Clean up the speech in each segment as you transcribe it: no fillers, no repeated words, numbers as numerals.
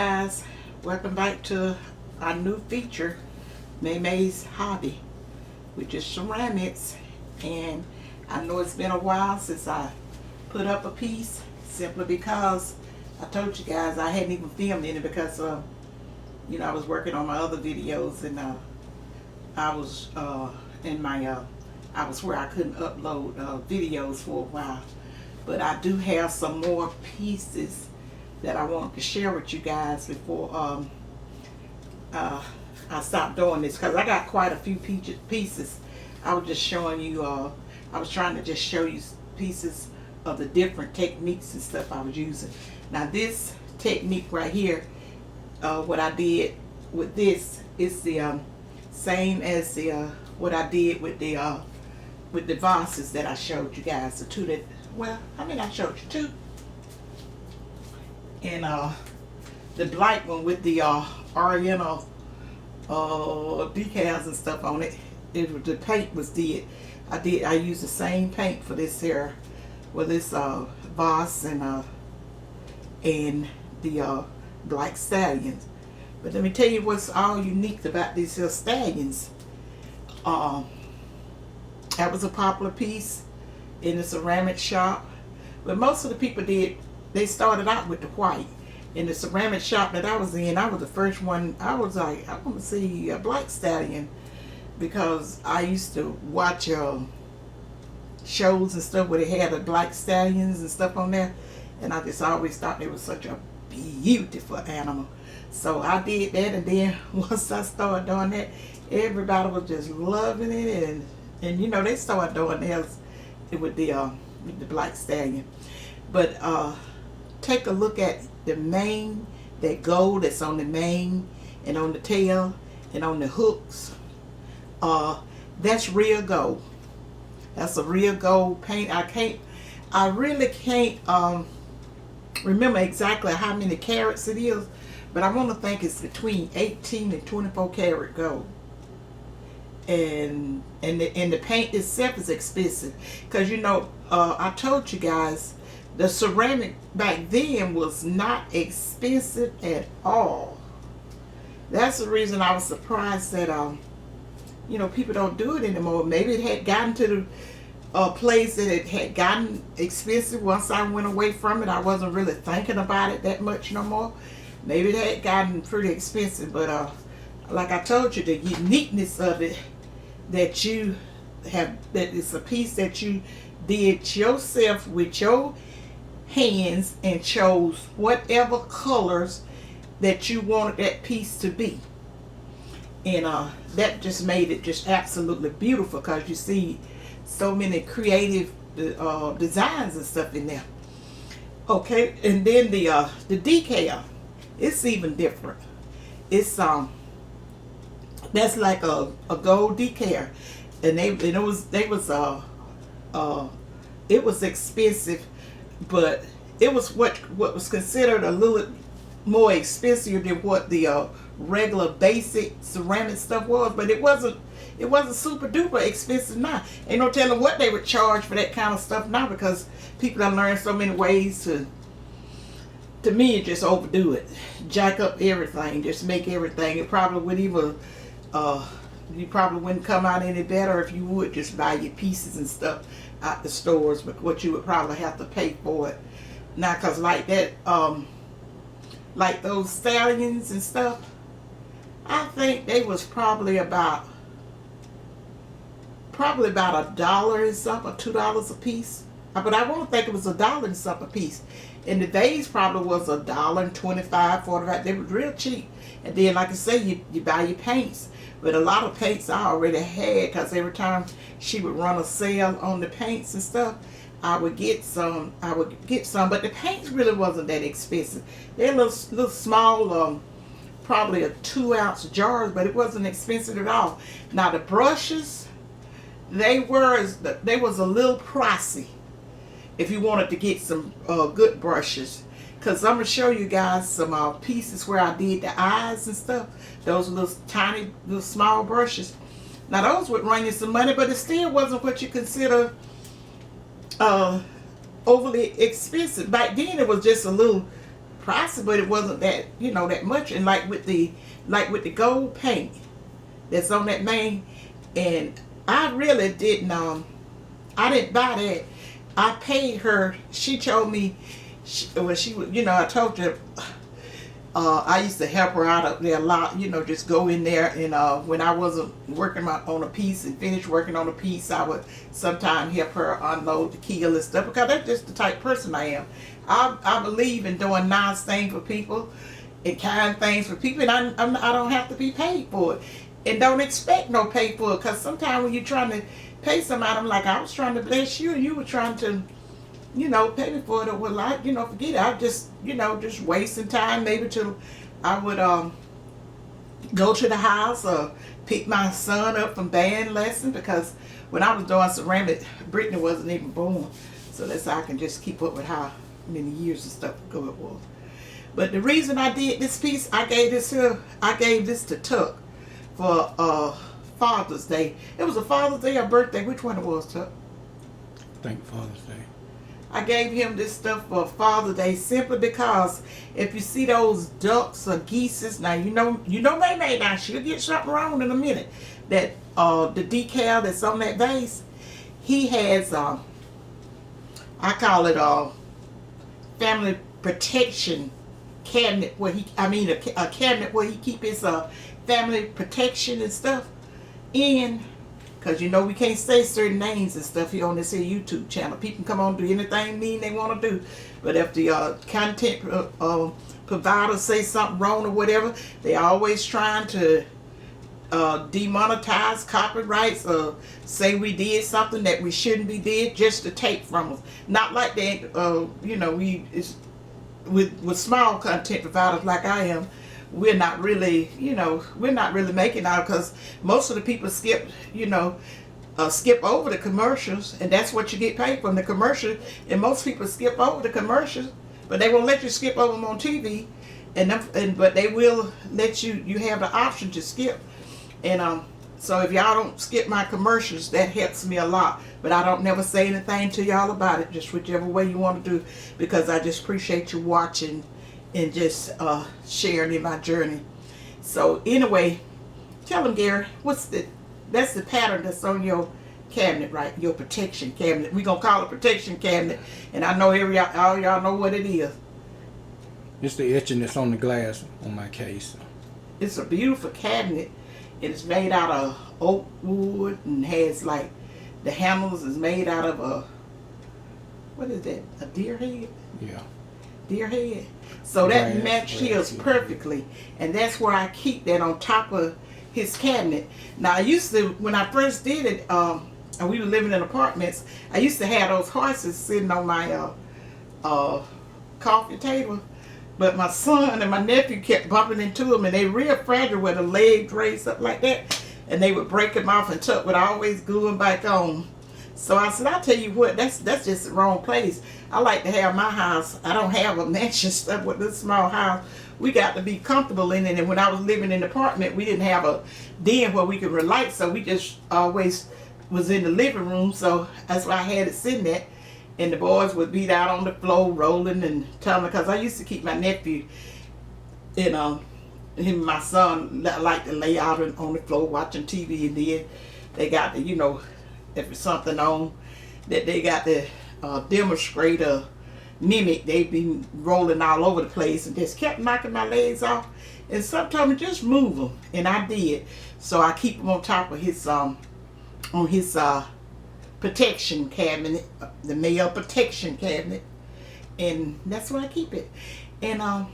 guys, welcome back to our new feature, Mae Mae's Hobby, which is ceramics. And I know it's been a while since I put up a piece, simply because I told you guys I hadn't even filmed any because you know, I was working on my other videos, and I was I was where I couldn't upload videos for a while. But I do have some more pieces that I wanted to share with you guys before I stopped doing this, because I got quite a few pieces. I was just showing you, I was trying to just show you pieces of the different techniques and stuff I was using. Now this technique right here, what I did with this is the same as the what I did with the vases that I showed you guys. The two that, well, I mean, I showed you two. And the black one with the oriental decals and stuff on it, the paint was did. I used the same paint for this here, with this vase and the black stallions. But let me tell you what's all unique about these here stallions. That was a popular piece in the ceramic shop, but most of the people they started out with the white. In the ceramic shop that I was in, I was the first one. I was like, I want to see a black stallion, because I used to watch shows and stuff where they had the black stallions and stuff on there, and I just always thought it was such a beautiful animal. So I did that, and then once I started doing that, everybody was just loving it, and you know, they started doing theirs with the black stallion. But take a look at the mane, that gold that's on the mane and on the tail and on the hooks. That's real gold. That's a real gold paint. I really can't remember exactly how many carats it is, but I want to think it's between 18 and 24 karat gold. And the paint itself is expensive, because you know, I told you guys, the ceramic back then was not expensive at all. That's the reason I was surprised that you know, people don't do it anymore. Maybe it had gotten to the place that it had gotten expensive. Once I went away from it, I wasn't really thinking about it that much no more. Maybe it had gotten pretty expensive, but like I told you, the uniqueness of it, that you have, that it's a piece that you did yourself with your hands and chose whatever colors that you wanted that piece to be, and that just made it just absolutely beautiful, because you see so many creative designs and stuff in there. Okay, and then the decal, it's even different. It's that's like a gold decal, and it was expensive, but it was what was considered a little more expensive than what the regular basic ceramic stuff was. But it wasn't super duper expensive now. Ain't no telling what they would charge for that kind of stuff now, because people have learned so many ways to me, just overdo it, jack up everything, just make everything. It probably wouldn't even you probably wouldn't come out any better if you would just buy your pieces and stuff out the stores, but what you would probably have to pay for it now, because like that, like those stallions and stuff, I think they was probably about $1 and something, or $2 a piece. But I won't think it was $1 and something a piece. And the vase probably was $1.25, $45. They were real cheap. And then, like I say, you buy your paints. But a lot of paints I already had, because every time she would run a sale on the paints and stuff, I would get some. But the paints really wasn't that expensive. They're little small, probably a 2-ounce jars, but it wasn't expensive at all. Now the brushes, they was a little pricey if you wanted to get some good brushes. Because I'm going to show you guys some pieces where I did the eyes and stuff. Those little tiny, little small brushes. Now those would run you some money, but it still wasn't what you consider overly expensive. Back then it was just a little pricey, but it wasn't that, you know, that much. And like with the gold paint that's on that Mae, and I really didn't I didn't buy that. I paid her. She told me when she was, you know, I told you I used to help her out up there a lot, you know, just go in there, and when I wasn't working on a piece and finished working on a piece, I would sometimes help her unload the keel and stuff, because that's just the type of person I am. I believe in doing nice things for people and kind things for people, and I don't have to be paid for it, and don't expect no pay for it, because sometimes when you're trying to pay somebody, I'm like, I was trying to bless you and you were trying to, you know, pay me for it. Or well, I, you know, forget it. I just, you know, just wasting time, maybe till I would go to the house or pick my son up from band lesson, because when I was doing ceramic, Brittany wasn't even born, so that's how I can just keep up with how many years and stuff ago it was. But the reason I did this piece, I gave this to Tuck for Father's Day. It was a Father's Day or birthday, which one it was, Tuck? I think Father's Day. I gave him this stuff for Father's Day simply because if you see those ducks or geese, now you know Mae Mae, now she'll get something wrong in a minute. That the decal that's on that vase, he has I call it family protection cabinet, where he, a cabinet where he keep his family protection and stuff in. Because you know we can't say certain names and stuff here on this here YouTube channel. People come on and do anything mean they want to do. But if the content provider say something wrong or whatever, they always trying to demonetize copyrights or say we did something that we shouldn't be did just to take from us. Not like that, you know, with small content providers like I am, we're not really, you know, we're not really making out, because most of the people skip over the commercials, and that's what you get paid from, the commercial. And most people skip over the commercials, but they won't let you skip over them on TV, but they will let you have the option to skip. And so if y'all don't skip my commercials, that helps me a lot. But I don't never say anything to y'all about it, just whichever way you want to do, because I just appreciate you watching and just sharing in my journey. So anyway, tell them, Gary, that's the pattern that's on your cabinet, right? Your protection cabinet. We're gonna call it protection cabinet, and I know all y'all know what it is. It's the etching that's on the glass on my case. It's a beautiful cabinet. It's made out of oak wood and has like the handles is made out of a, what is that? A deer head? Yeah. Deer head. So that matched his perfectly, and that's where I keep that on top of his cabinet. Now I used to, when I first did it, and we were living in apartments, I used to have those horses sitting on my coffee table, but my son and my nephew kept bumping into them, and they real fragile with the legs raised up like that, and they would break them off, and Tuck would always glue them back on. So I said, I'll tell you what, that's just the wrong place. I like to have my house. I don't have a mansion stuff with this small house. We got to be comfortable in it. And when I was living in the apartment, we didn't have a den where we could relax, so we just always was in the living room. So that's why I had it sitting there. And the boys would be out on the floor rolling and telling me, because I used to keep my nephew, you know, him and my son like to lay out on the floor watching TV, and then they got the, you know, if it's something on that they got to demonstrate or mimic, they be rolling all over the place and just kept knocking my legs off. And sometimes just move them, and I did. So I keep them on top of his protection cabinet, the male protection cabinet, and that's where I keep it. And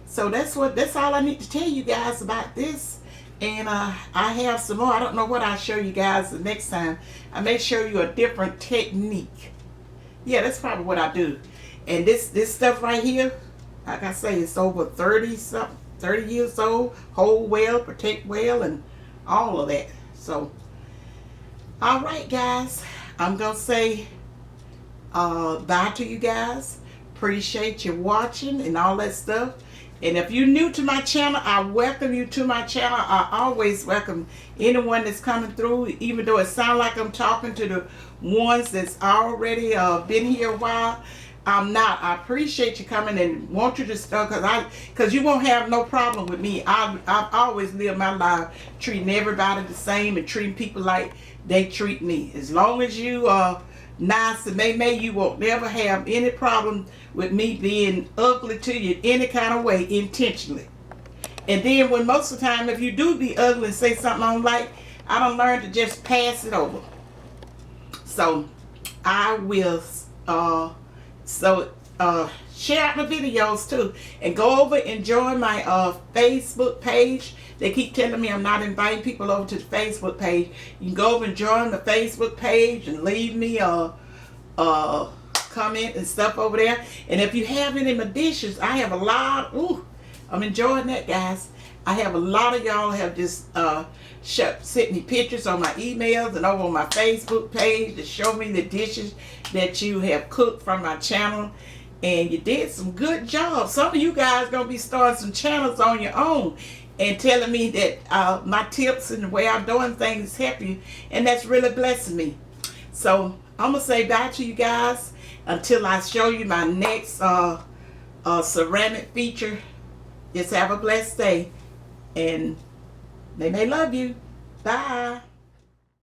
so that's all I need to tell you guys about this. And I have some more. I don't know what I'll show you guys the next time. I may show you a different technique. Yeah, that's probably what I do. And this stuff right here, like I say, it's over 30 years old. Hold well, protect well, and all of that. So, all right, guys. I'm gonna say bye to you guys. Appreciate you watching and all that stuff. And if you're new to my channel, I welcome you to my channel. I always welcome anyone that's coming through, even though it sounds like I'm talking to the ones that's already been here a while. I'm not. I appreciate you coming and want you to start because you won't have no problem with me. I've always lived my life treating everybody the same and treating people like they treat me. As long as you are nice and Mae Mae, you won't never have any problem with me being ugly to you in any kind of way intentionally. And then when most of the time, if you do be ugly and say something I don't like, I don't learn to just pass it over. So I will share out my videos too, and go over and join my Facebook page. They keep telling me I'm not inviting people over to the Facebook page. You can go over and join the Facebook page and leave me a comment and stuff over there. And if you have any dishes, I have a lot. Ooh, I'm enjoying that, guys. I have a lot of y'all have just sent me pictures on my emails and over on my Facebook page to show me the dishes that you have cooked from my channel. And you did some good job. Some of you guys going to be starting some channels on your own and telling me that my tips and the way I'm doing things help you. And that's really blessing me. So I'm going to say bye to you guys until I show you my next ceramic feature. Just have a blessed day. And they may love you. Bye.